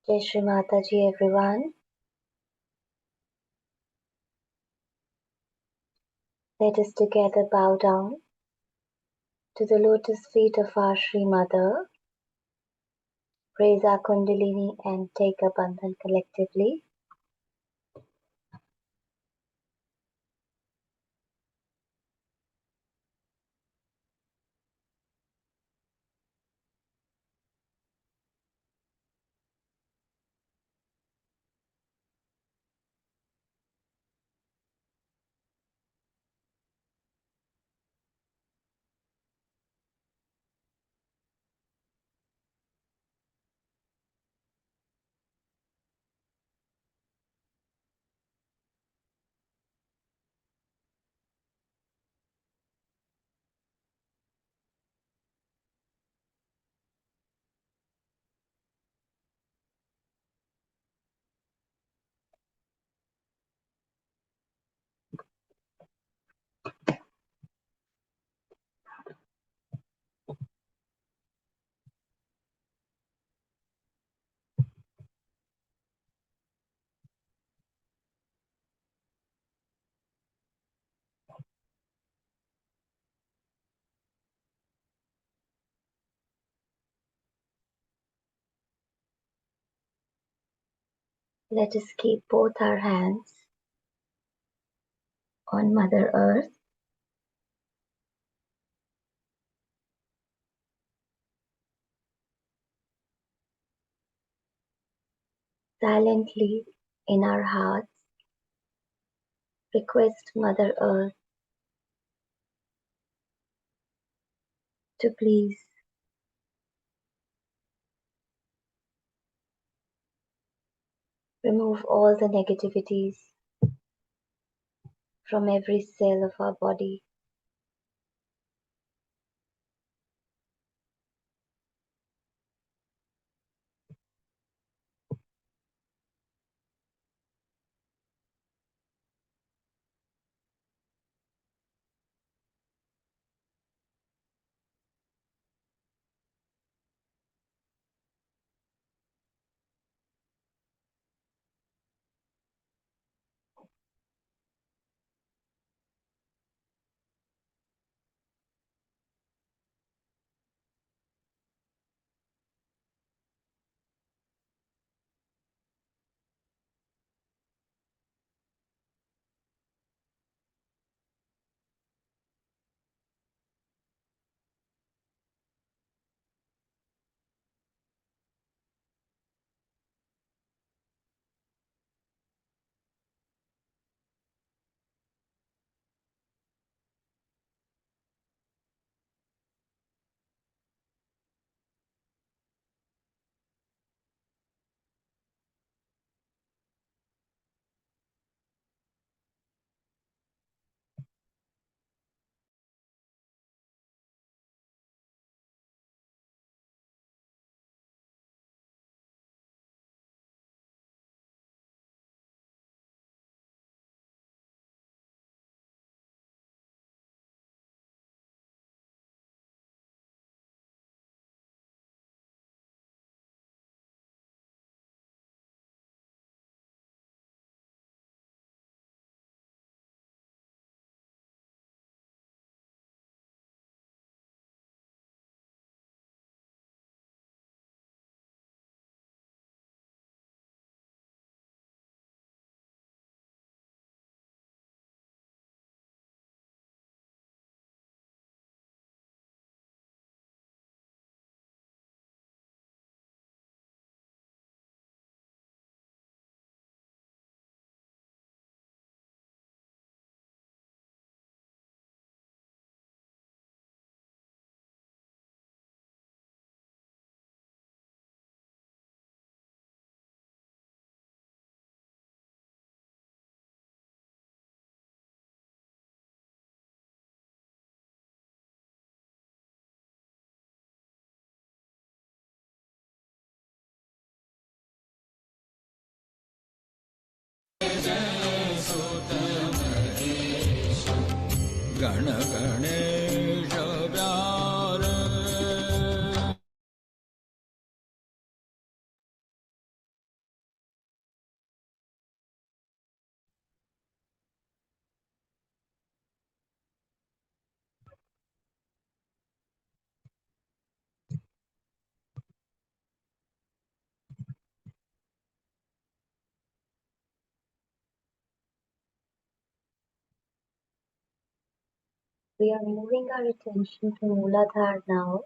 Jai Shri Mataji, everyone. Let us together bow down to the lotus feet of our Shri Mother, raise our Kundalini and take a bandhan collectively. Let us keep both our hands on Mother Earth. Silently in our hearts, request Mother Earth to please remove all the negativities from every cell of our body. Gana Ganesh We are moving our attention to Mooladhara now.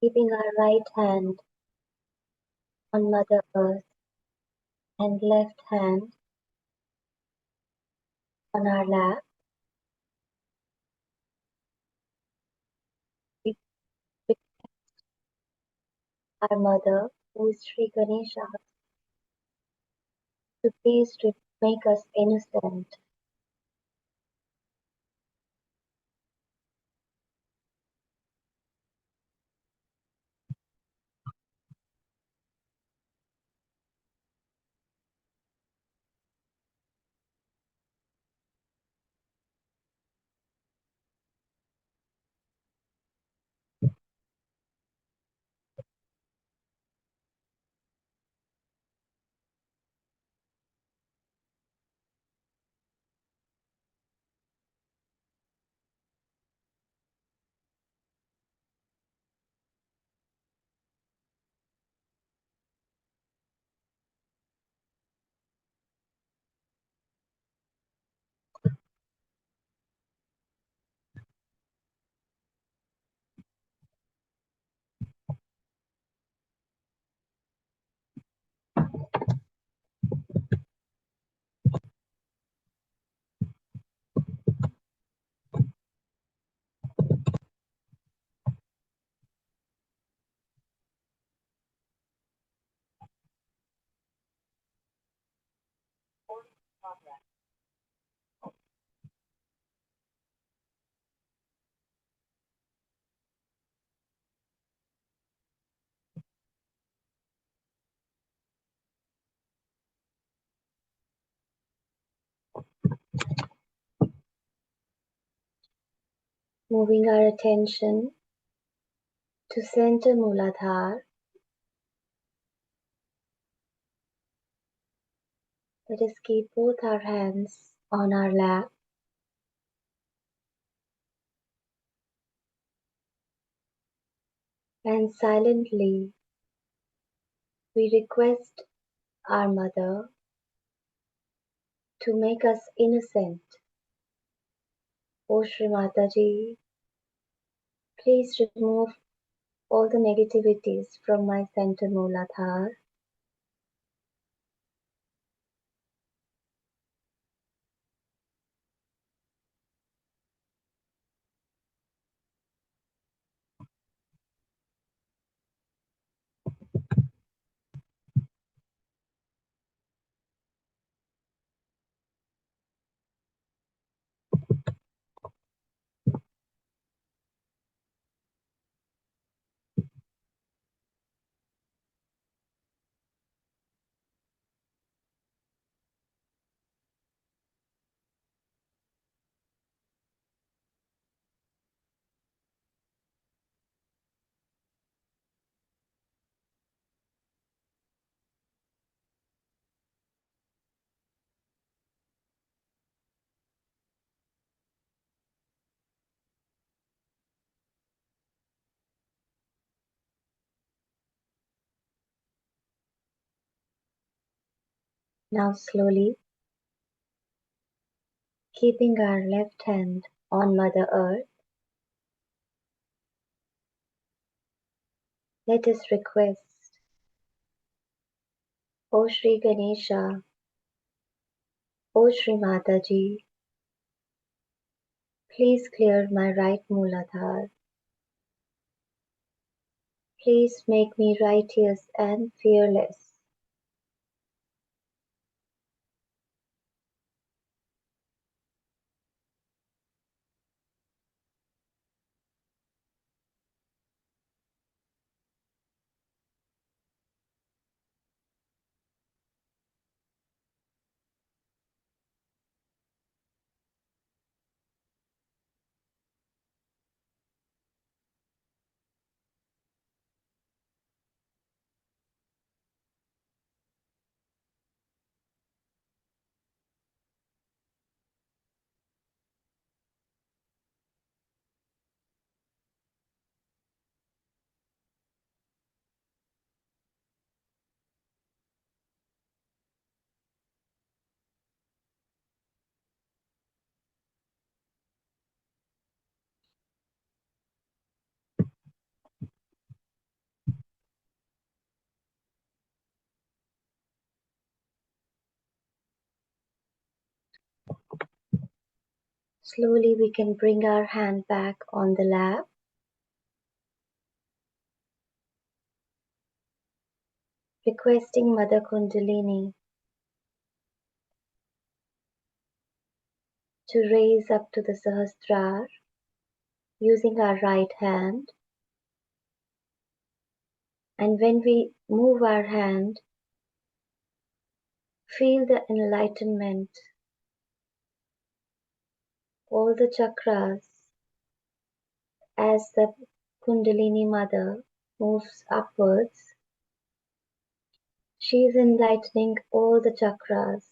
Keeping our right hand on Mother Earth and left hand on our lap. We pick our Mother, who is Sri Ganesha, to please to make us innocent. Moving our attention to center Mooladhara. Let us keep both our hands on our lap and silently we request our Mother to make us innocent. O Shri Mataji, please remove all the negativities from my center Mooladhara. Now slowly, keeping our left hand on Mother Earth, let us request, O Shri Ganesha, O Shri Mataji, please clear my right Mooladhara. Please make me righteous and fearless. Slowly we can bring our hand back on the lap, requesting Mother Kundalini to raise up to the Sahasrara using our right hand. And when we move our hand, feel the enlightenment, all the chakras as the Kundalini Mother moves upwards. She is enlightening all the chakras,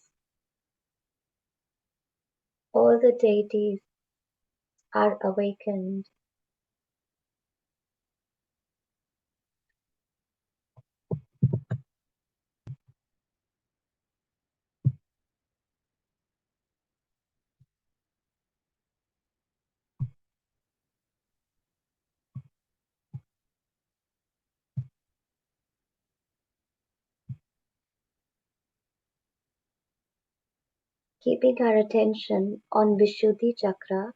all the deities are awakened. Keeping our attention on Vishuddhi Chakra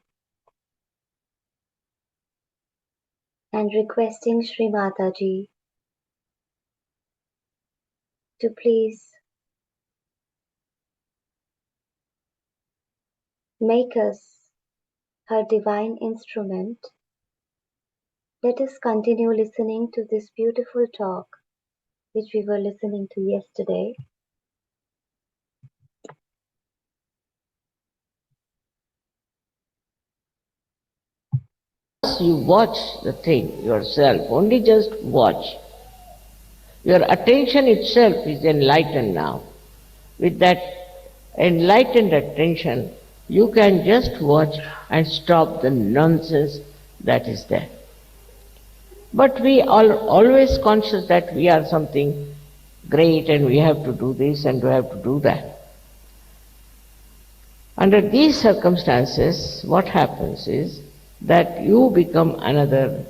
and requesting Shri Mataji to please make us her divine instrument. Let us continue listening to this beautiful talk which we were listening to yesterday. You watch the thing yourself, only just watch. Your attention itself is enlightened now. With that enlightened attention, you can just watch and stop the nonsense that is there. But we are always conscious that we are something great and we have to do this and we have to do that. Under these circumstances, what happens is that you become another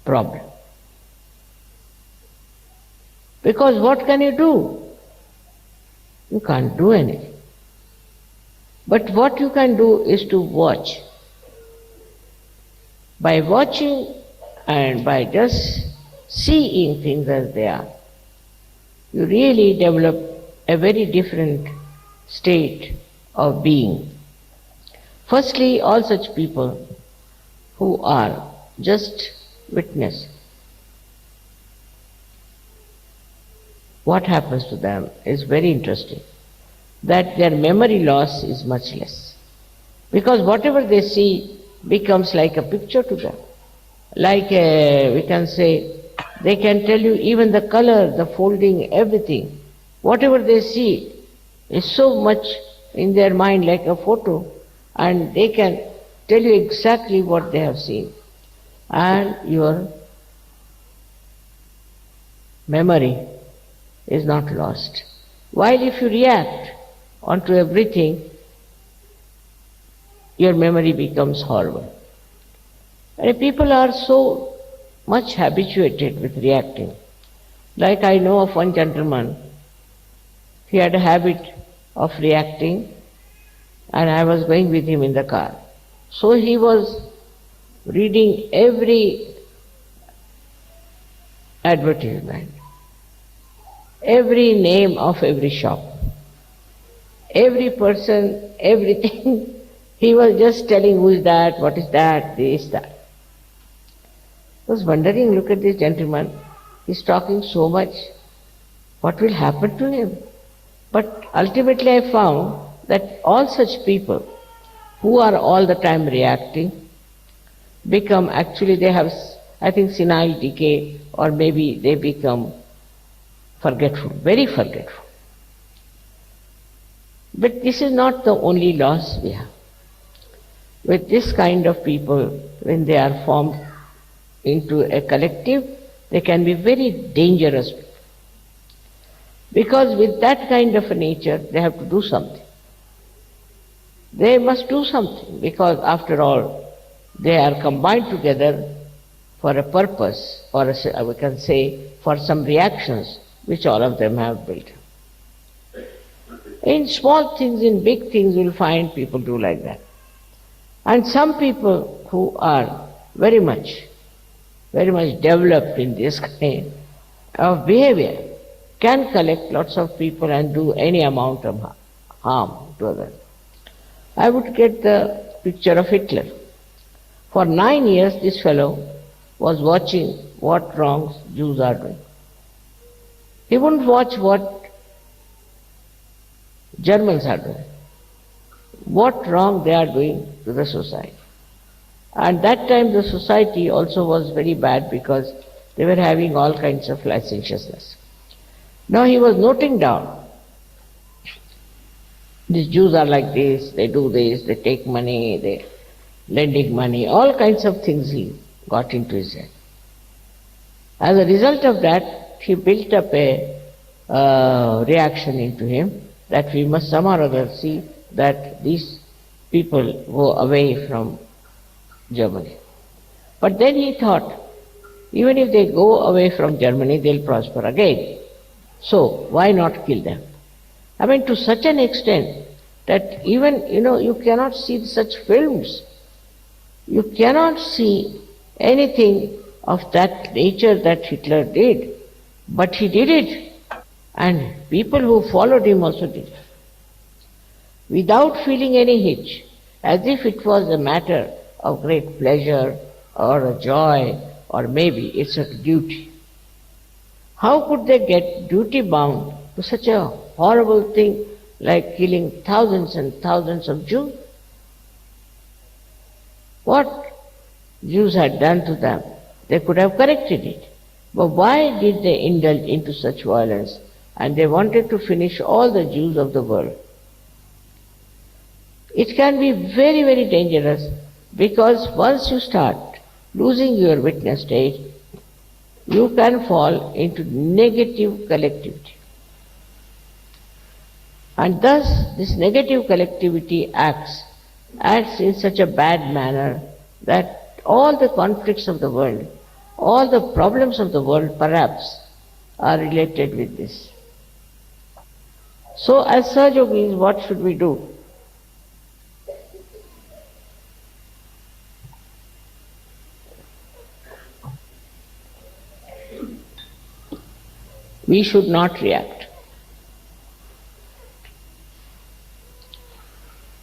problem. Because what can you do? You can't do anything. But what you can do is to watch. By watching and by just seeing things as they are, you really develop a very different state of being. Firstly, all such people who are just witness, what happens to them is very interesting, that their memory loss is much less. Because whatever they see becomes like a picture to them. Like we can say, they can tell you even the color, the folding, everything. Whatever they see is so much in their mind like a photo, and they can tell you exactly what they have seen. And your memory is not lost. While if you react onto everything, your memory becomes horrible. And people are so much habituated with reacting. Like I know of one gentleman, he had a habit of reacting, and I was going with him in the car. So he was reading every advertisement, every name of every shop, every person, everything. He was just telling who is that, what is that, this, that. I was wondering, look at this gentleman, he's talking so much, what will happen to him? But ultimately I found that all such people who are all the time reacting become, actually they have, I think, senile decay, or maybe they become forgetful, very forgetful. But this is not the only loss we have. With this kind of people, when they are formed into a collective, they can be very dangerous. Because with that kind of a nature, they have to do something. They must do something, because after all, they are combined together for a purpose, or we can say for some reactions which all of them have built. In small things, in big things, you'll find people do like that. And some people who are very much developed in this kind of behavior can collect lots of people and do any amount of harm to others. I would get the picture of Hitler. For 9 years, this fellow was watching what wrongs Jews are doing. He wouldn't watch what Germans are doing, what wrong they are doing to the society. And that time the society also was very bad because they were having all kinds of licentiousness. Now he was noting down, these Jews are like this, they do this, they take money, they lending money, all kinds of things he got into his head. As a result of that, he built up a reaction into him that we must somehow or other see that these people go away from Germany. But then he thought, even if they go away from Germany, they'll prosper again. So why not kill them? I mean, to such an extent that even, you cannot see such films. You cannot see anything of that nature that Hitler did. But he did it. And people who followed him also did it. Without feeling any hitch, as if it was a matter of great pleasure or a joy, or maybe it's a duty. How could they get duty bound to such a horrible thing like killing thousands and thousands of Jews? What Jews had done to them, they could have corrected it. But why did they indulge into such violence? And they wanted to finish all the Jews of the world. It can be very, very dangerous because once you start losing your witness stage, you can fall into negative collectivity. And thus this negative collectivity acts in such a bad manner that all the conflicts of the world, all the problems of the world perhaps are related with this. So as Sahaja Yogis, what should we do? We should not react.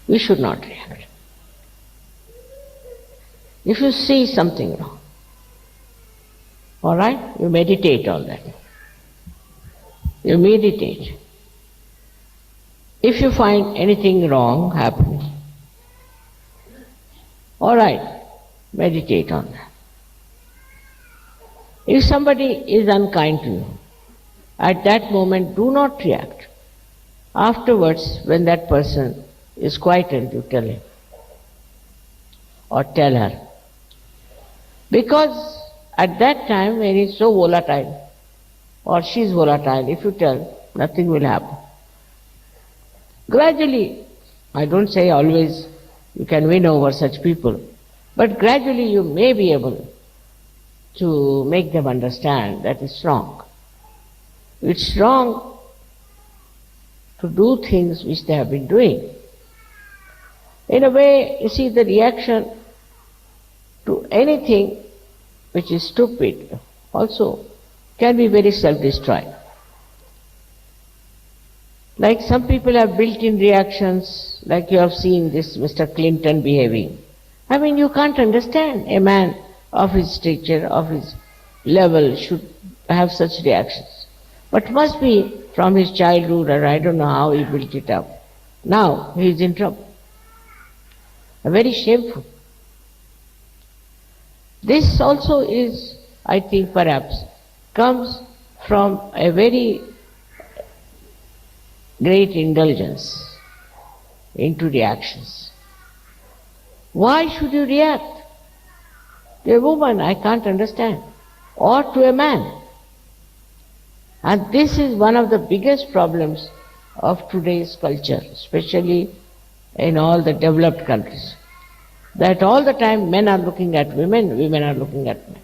We should not react. If you see something wrong, all right, you meditate on that. You meditate. If you find anything wrong happening, all right, meditate on that. If somebody is unkind to you, at that moment do not react. Afterwards, when that person is quietened, you tell him or tell her. Because at that time when he's so volatile or she's volatile, if you tell, nothing will happen. Gradually, I don't say always you can win over such people, but gradually you may be able to make them understand that it's wrong. It's wrong to do things which they have been doing. In a way, you see, the reaction to anything which is stupid also can be very self-destroying. Like some people have built-in reactions, like you have seen this Mr. Clinton behaving. I mean, you can't understand a man of his stature, of his level should have such reactions. But must be from his childhood, or I don't know how he built it up. Now he is in trouble. Very shameful. This also is, I think, perhaps comes from a very great indulgence into reactions. Why should you react? To a woman, I can't understand. Or to a man. And this is one of the biggest problems of today's culture, especially in all the developed countries. That all the time men are looking at women, women are looking at men.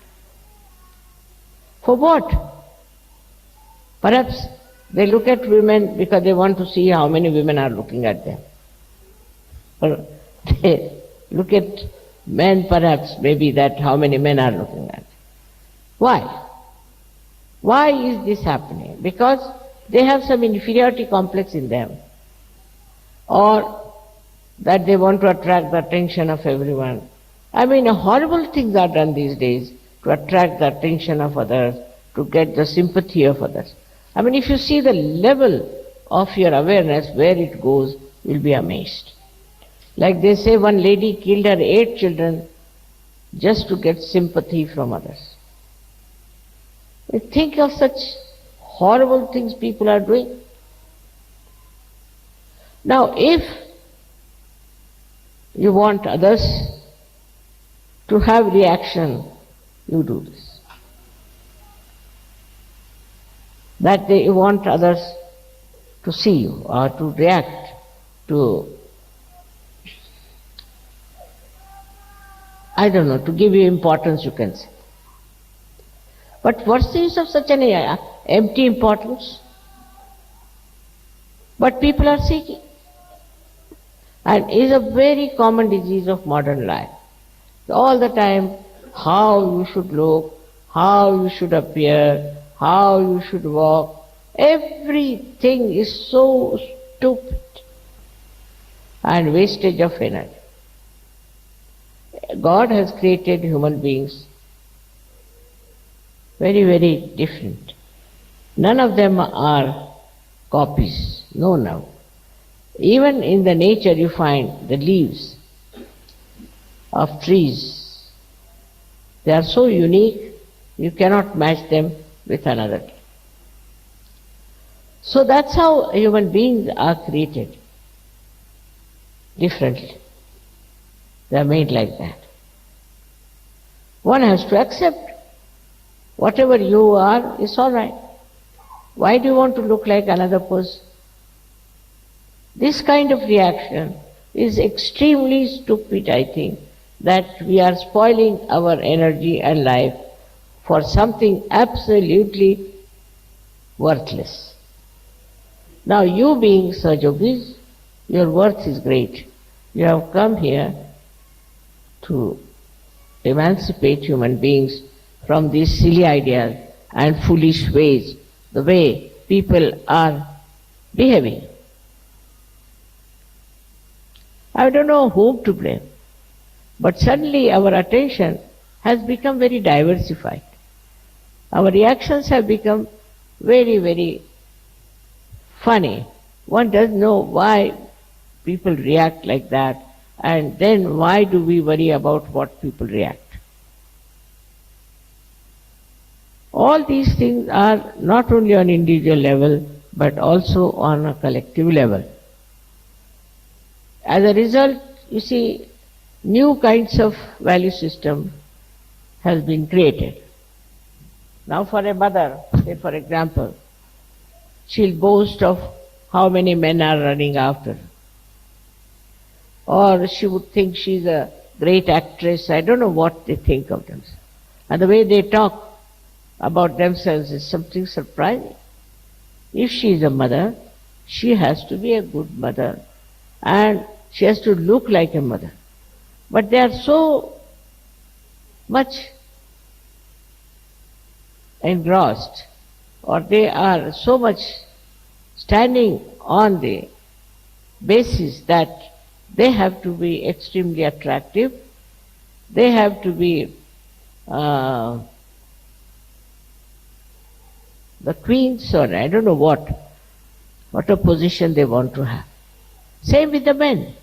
For what? Perhaps They look at women because they want to see how many women are looking at them. Or they look at men perhaps, maybe that how many men are looking at them. Why? Why is this happening? Because they have some inferiority complex in them, or that they want to attract the attention of everyone. I mean, horrible things are done these days to attract the attention of others, to get the sympathy of others. I mean, if you see the level of your awareness, where it goes, you'll be amazed. Like they say, one lady killed her 8 children just to get sympathy from others. Think of such horrible things people are doing. Now, if you want others to have reaction, you do this. That you want others to see you or to react to, I don't know, to give you importance, you can say. But what's the use of such an empty importance? But people are seeking. And is a very common disease of modern life. All the time, how you should look, how you should appear, how you should walk, everything is so stupid and wastage of energy. God has created human beings very, very different. None of them are copies, no. Even in the nature you find the leaves of trees. They are so unique, you cannot match them with another tree. So that's how human beings are created, differently. They are made like that. One has to accept whatever you are is all right. Why do you want to look like another person? This kind of reaction is extremely stupid, I think, that we are spoiling our energy and life for something absolutely worthless. Now you being Sahaja Yogis, your worth is great. You have come here to emancipate human beings from these silly ideas and foolish ways, the way people are behaving. I don't know whom to blame, but suddenly our attention has become very diversified. Our reactions have become very, very funny. One doesn't know why people react like that, and then why do we worry about what people react? All these things are not only on individual level, but also on a collective level. As a result, you see, new kinds of value system has been created. Now for a mother, say for example, she'll boast of how many men are running after her. Or she would think she's a great actress. I don't know what they think of themselves. And the way they talk about themselves is something surprising. If she is a mother, she has to be a good mother and she has to look like a mother. But they are so much engrossed, or they are so much standing on the basis that they have to be extremely attractive, they have to be the queens, or I don't know what a position they want to have. Same with the men.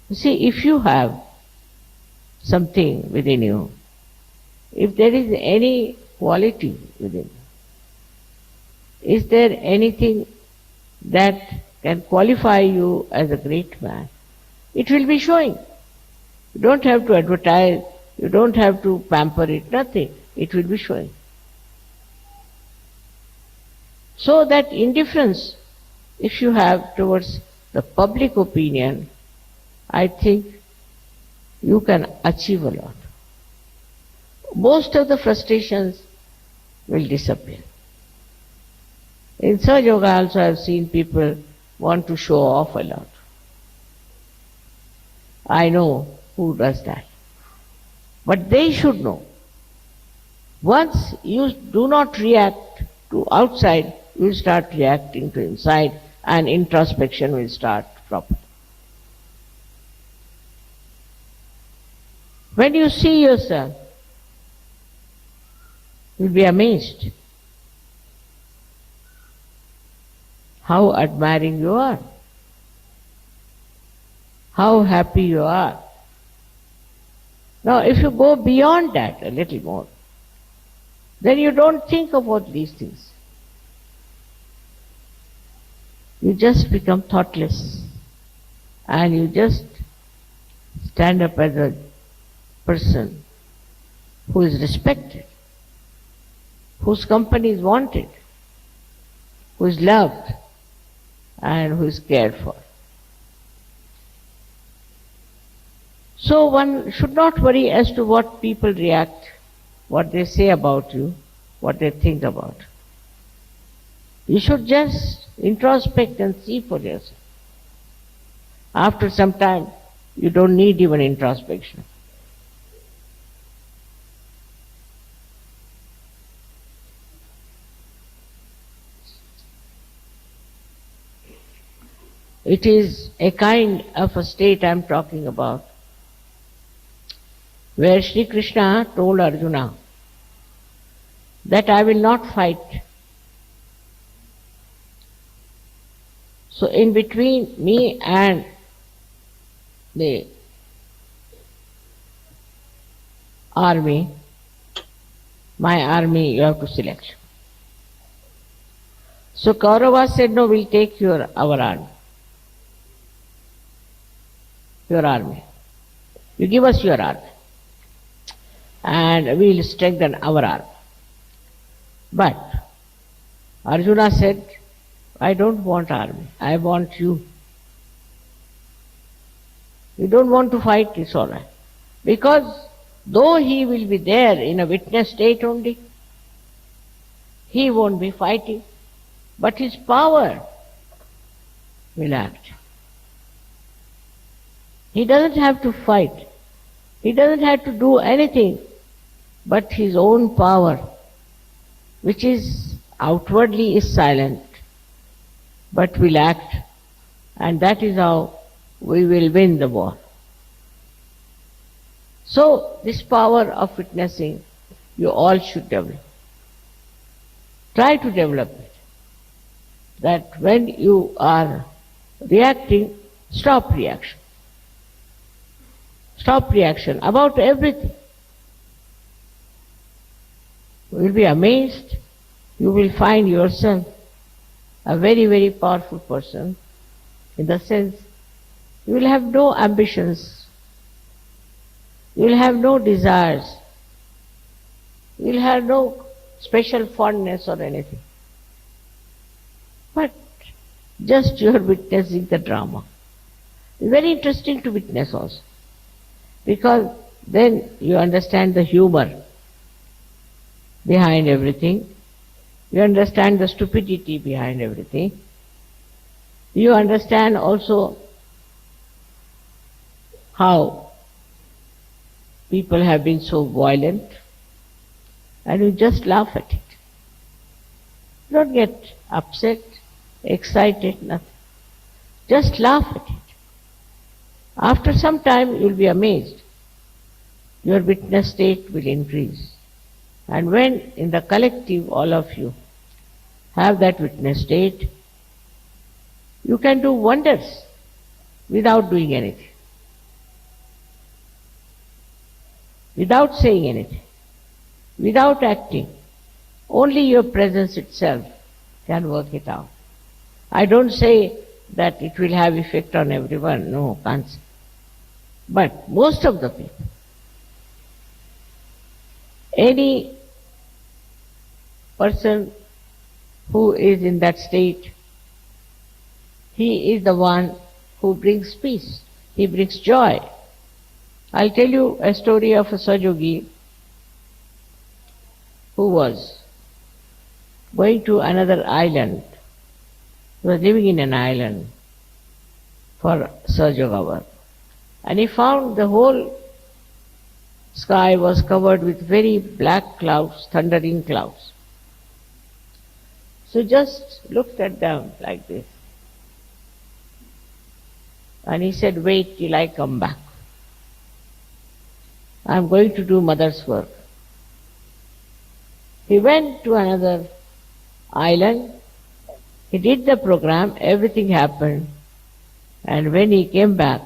You see, if you have something within you, if there is any quality within you, is there anything that can qualify you as a great man, it will be showing. You don't have to advertise, you don't have to pamper it, nothing. It will be showing. So that indifference, if you have towards the public opinion, I think you can achieve a lot. Most of the frustrations will disappear. In Sahaja Yoga also I have seen people want to show off a lot. I know who does that. But they should know. Once you do not react to outside, you will start reacting to inside, and introspection will start properly. When you see yourself, you will be amazed how admiring you are, how happy you are. Now, if you go beyond that a little more, then you don't think about these things. You just become thoughtless, and you just stand up as a person who is respected, whose company is wanted, who is loved, and who is cared for. So one should not worry as to what people react, what they say about you, what they think about. You should just introspect and see for yourself. After some time, you don't need even introspection. It is a kind of a state I am talking about, where Sri Krishna told Arjuna that I will not fight. So in between me and the army, my army, you have to select. So Kauravas said, no, we'll take our army. Your army. You give us your army, and we'll strengthen our army. But Arjuna said, I don't want army, I want you. You don't want to fight, it's all right. Because though he will be there in a witness state only, he won't be fighting, but his power will act. He doesn't have to fight. He doesn't have to do anything but his own power, which is outwardly is silent, but will act, and that is how we will win the war. So this power of witnessing, you all should develop. Try to develop it. That when you are reacting, stop reaction. Stop reaction about everything. You will be amazed. You will find yourself a very, very powerful person, in the sense you will have no ambitions, you will have no desires, you will have no special fondness or anything. But just you are witnessing the drama. It's very interesting to witness also, because then you understand the humor behind everything. You understand the stupidity behind everything. You understand also how people have been so violent, and you just laugh at it. You don't get upset, excited, nothing. Just laugh at it. After some time you will be amazed. Your witness state will increase. And when in the collective all of you have that witness state, you can do wonders without doing anything, without saying anything, without acting. Only your presence itself can work it out. I don't say that it will have effect on everyone, no, can't say. But most of the people, any person who is in that state, he is the one who brings peace, he brings joy. I'll tell you a story of a Sahaja who was going to another island He was living in an island for Sahaja Yoga work. And he found the whole sky was covered with very black clouds, thundering clouds. So just looked at them like this. And he said, wait till I come back. I'm going to do mother's work. He went to another island. He did the program, everything happened. And when he came back,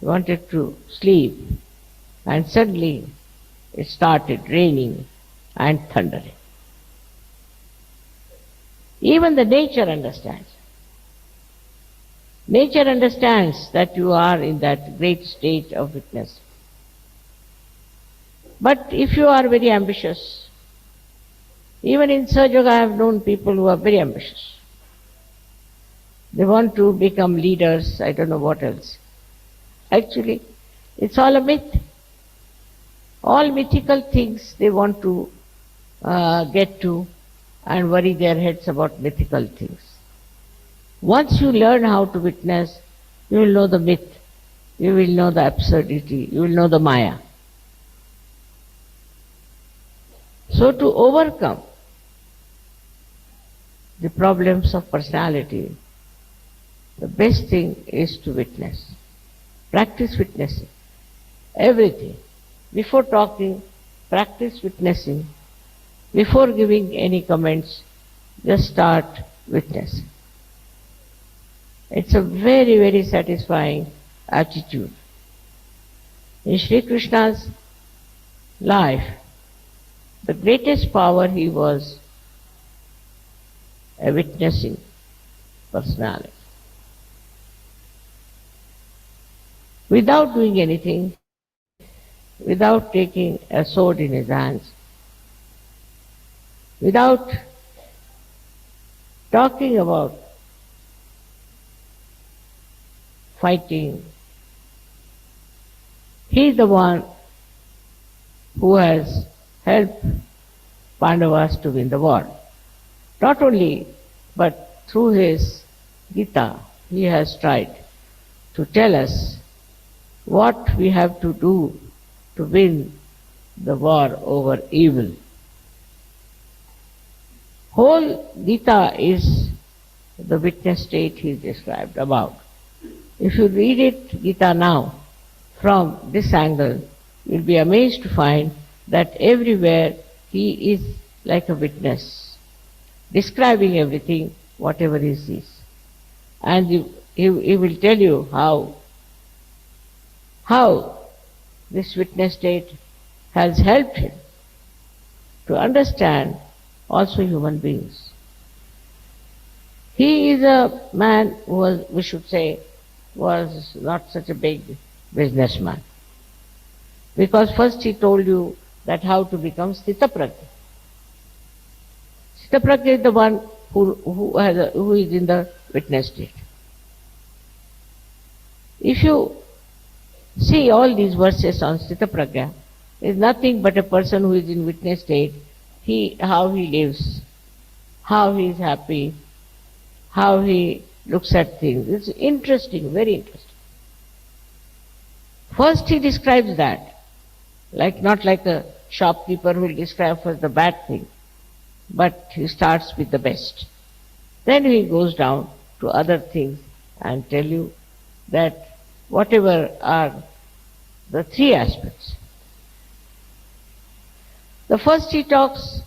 he wanted to sleep. And suddenly it started raining and thundering. Even the nature understands. Nature understands that you are in that great state of witness. But if you are very ambitious, even in Sahaja Yoga I have known people who are very ambitious. They want to become leaders, I don't know what else. Actually, it's all a myth. All mythical things they want to get to and worry their heads about mythical things. Once you learn how to witness, you will know the myth, you will know the absurdity, you will know the Maya. So to overcome the problems of personality, the best thing is to witness. Practice witnessing. Everything. Before talking, practice witnessing. Before giving any comments, just start witnessing. It's a very, very satisfying attitude. In Sri Krishna's life, the greatest power he was a witnessing personality. Without doing anything, without taking a sword in his hands, without talking about fighting, he is the one who has helped Pandavas to win the war. Not only, but through his Gita, he has tried to tell us what we have to do to win the war over evil. Whole Gita is the witness state he described about. If you read it, Gita now, from this angle, you'll be amazed to find that everywhere he is like a witness, describing everything, whatever he sees. And he will tell you how this witness state has helped him to understand also human beings. He is a man who was, we should say, was not such a big businessman. Because first he told you that how to become Sthitaprajna. Sthitaprajna is the one who is in the witness state. If you see all these verses on Sthitaprajna, is nothing but a person who is in witness state, how he lives, how he is happy, how he looks at things. It's interesting, very interesting. First he describes that, not like a shopkeeper who will describe first the bad thing, but he starts with the best. Then he goes down to other things and tell you that whatever are the three aspects. The first he talks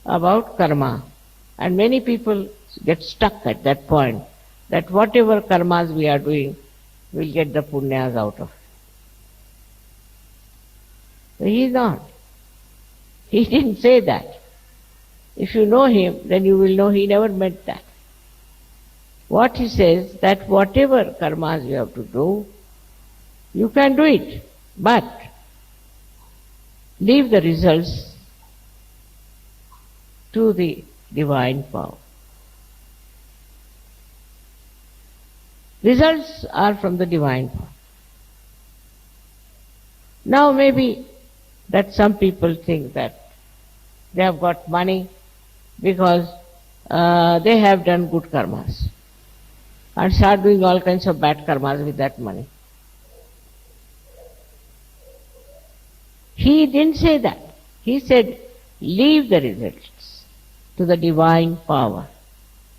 about karma, and many people get stuck at that point, that whatever karmas we are doing, we'll get the punyas out of it. But he is not. He didn't say that. If you know him, then you will know he never meant that. What he says, that whatever karmas you have to do, you can do it, but leave the results to the divine power. Results are from the divine power. Now maybe that some people think that they have got money because they have done good karmas and start doing all kinds of bad karmas with that money. He didn't say that. He said, leave the results to the divine power.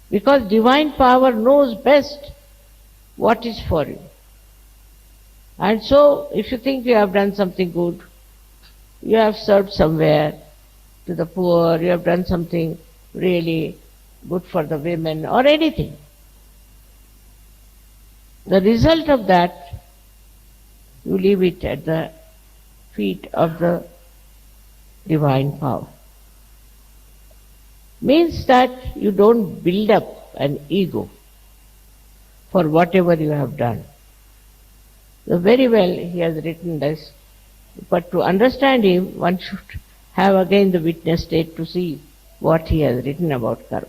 Because divine power knows best what is for you. And so, if you think you have done something good, you have served somewhere to the poor, you have done something really good for the women or anything, the result of that, you leave it at the feet of the divine power. Means that you don't build up an ego for whatever you have done. So very well he has written this, but to understand him one should have again the witness state to see what he has written about karma.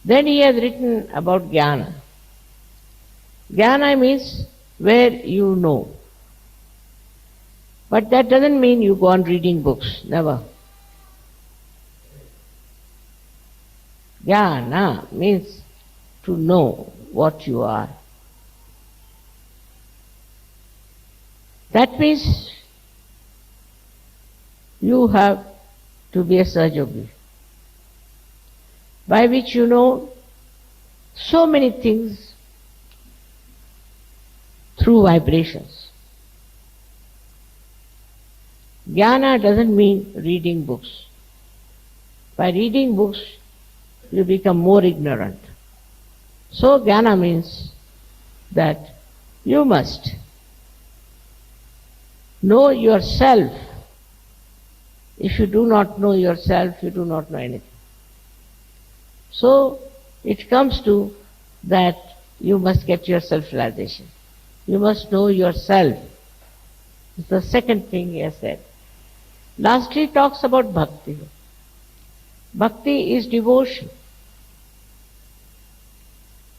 Then he has written about jnana. Jnana means where you know. But that doesn't mean you go on reading books, never. Jnana means to know what you are. That means you have to be a Sahaja yogi, by which you know so many things through vibrations. Jnana doesn't mean reading books. By reading books, you become more ignorant. So jnana means that you must know yourself. If you do not know yourself, you do not know anything. So it comes to that you must get your self-realization. You must know yourself. It's the second thing he has said. Lastly, he talks about bhakti. Bhakti is devotion.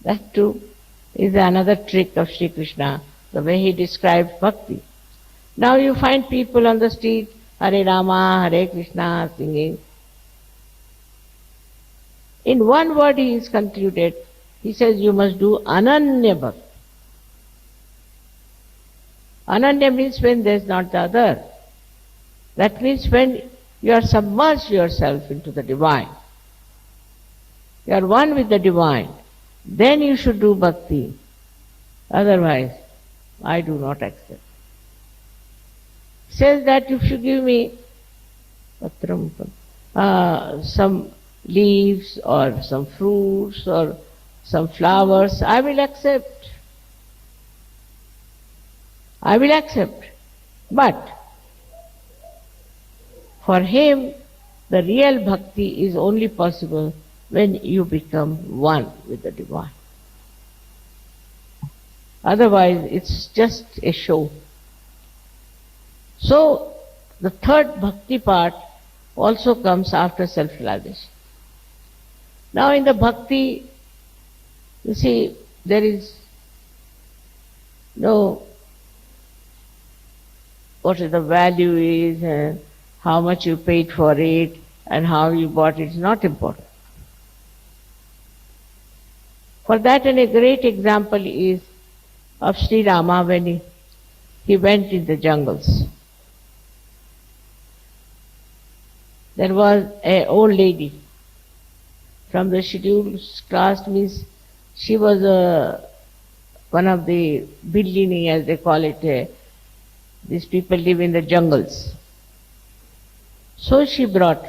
That too is another trick of Sri Krishna, the way he describes bhakti. Now you find people on the street, Hare Rama, Hare Krishna, singing. In one word he is concluded, he says you must do Ananya Bhakti. Ananya means when there is not the other. That means when you are submerged yourself into the divine. You are one with the divine. Then you should do bhakti. Otherwise, I do not accept. Says that if you give me some leaves or some fruits or some flowers, I will accept. I will accept. But for him, the real bhakti is only possible when you become one with the divine. Otherwise, it's just a show. So, the third bhakti part also comes after self-realization. Now in the bhakti, you see, there is no what the value is and how much you paid for it and how you bought it is not important. For that, and a great example is of Sri Rama when he went in the jungles. There was an old lady from the scheduled caste, means she was one of the Billini, as they call it. These people live in the jungles. So she brought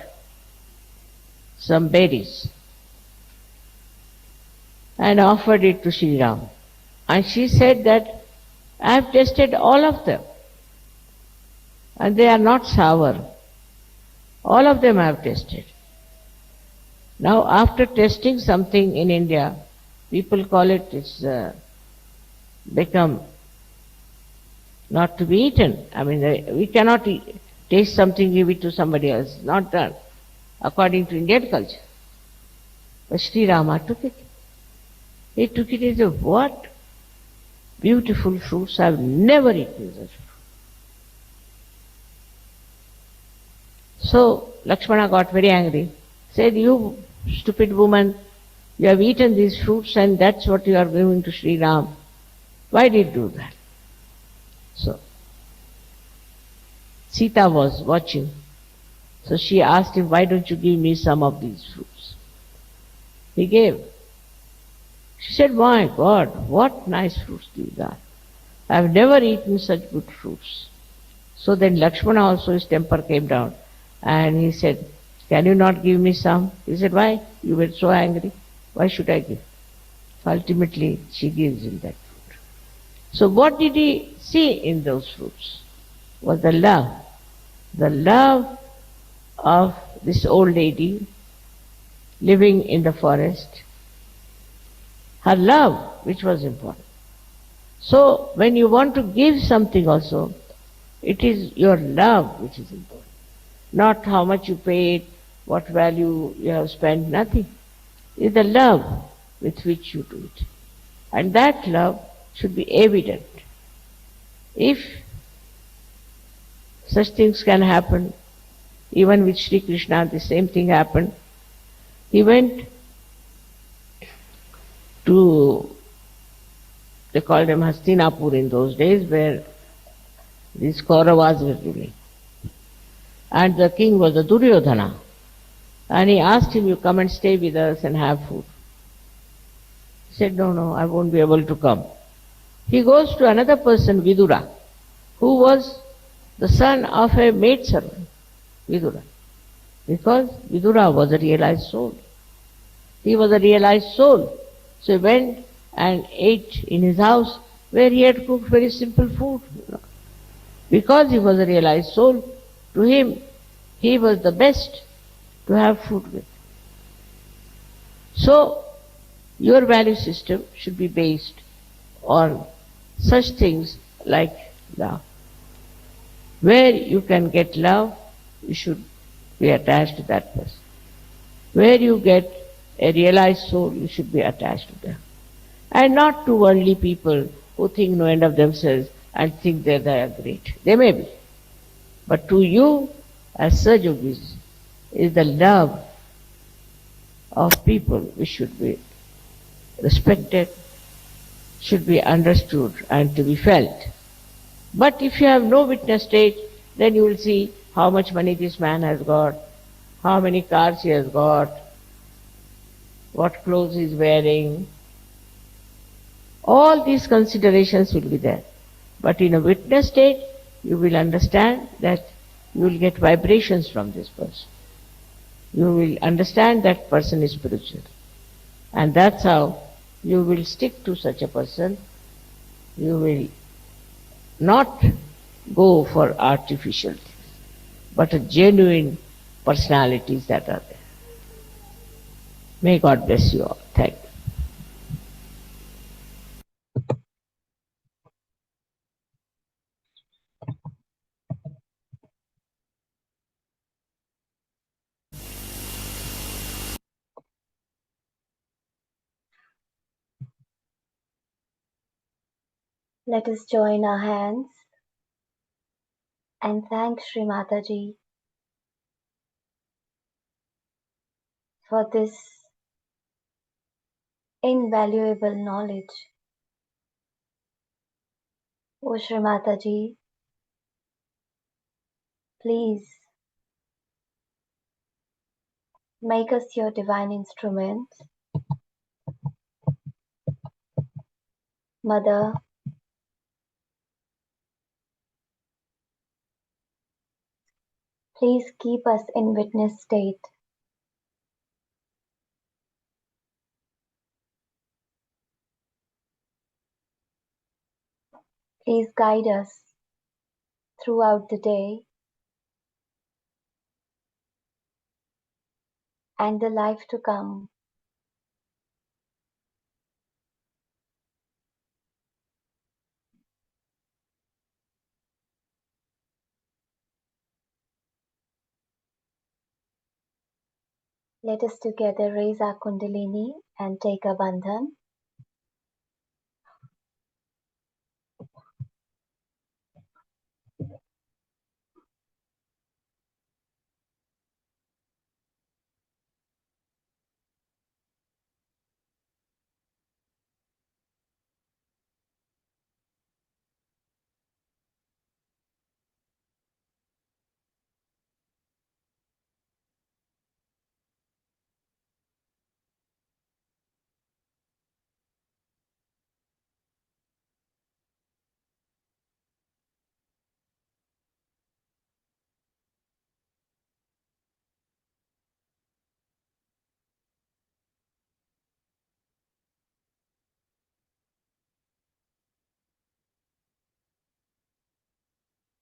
some berries and offered it to Sri Ram. And she said that I have tasted all of them and they are not sour. All of them I have tasted. Now after tasting something in India, people call it's become not to be eaten. I mean, we cannot taste something, give it to somebody else. Not done according to Indian culture. But Sri Rama took it. He took it as a what? Beautiful fruits. I have never eaten such fruit. So, Lakshmana got very angry. Said, you stupid woman, you have eaten these fruits and that's what you are giving to Sri Ram. Why did you do that? So Sita was watching. So she asked him, why don't you give me some of these fruits? He gave. She said, my God, what nice fruits these are. I have never eaten such good fruits. So then Lakshmana also, his temper came down and he said, can you not give me some? He said, why? You were so angry. Why should I give? So ultimately she gives him that fruit. So what did he see in those fruits? Was the love. The love of this old lady living in the forest. Her love, which was important. So when you want to give something also, it is your love which is important. Not how much you paid, what value you have spent, nothing. It's the love with which you do it. And that love should be evident. If such things can happen, even with Sri Krishna, the same thing happened. He went to, they called them Hastinapur in those days, where these Kauravas were ruling. And the king was a Duryodhana. And he asked him, you come and stay with us and have food. He said, no, I won't be able to come. He goes to another person, Vidura, who was the son of a maidservant, Vidura. Because Vidura was a realized soul. He was a realized soul. So he went and ate in his house where he had cooked very simple food. Because he was a realized soul, to him, he was the best to have food with. So, your value system should be based on such things like love. Where you can get love, you should be attached to that person. Where you get a realized soul, you should be attached to them. And not to worldly people who think no end of themselves and think that they are great. They may be. But to you, as Sahaja Yogis, is the love of people which should be respected, should be understood and to be felt. But if you have no witness state, then you will see how much money this man has got, how many cars he has got, what clothes he is wearing. All these considerations will be there. But in a witness state, you will understand that you will get vibrations from this person. You will understand that person is spiritual. And that's how you will stick to such a person. You will not go for artificial things, but a genuine personalities that are there. May God bless you all. Thank you. Let us join our hands and thank Shri Mataji for this invaluable knowledge. O Shri Mataji, please make us your divine instrument. Mother, please keep us in witness state. Please guide us throughout the day and the life to come. Let us together raise our Kundalini and take a bandhan.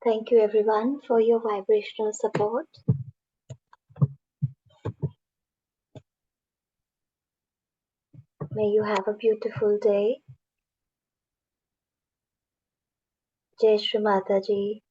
Thank you everyone for your vibrational support. May you have a beautiful day. Jai Shri Mataji.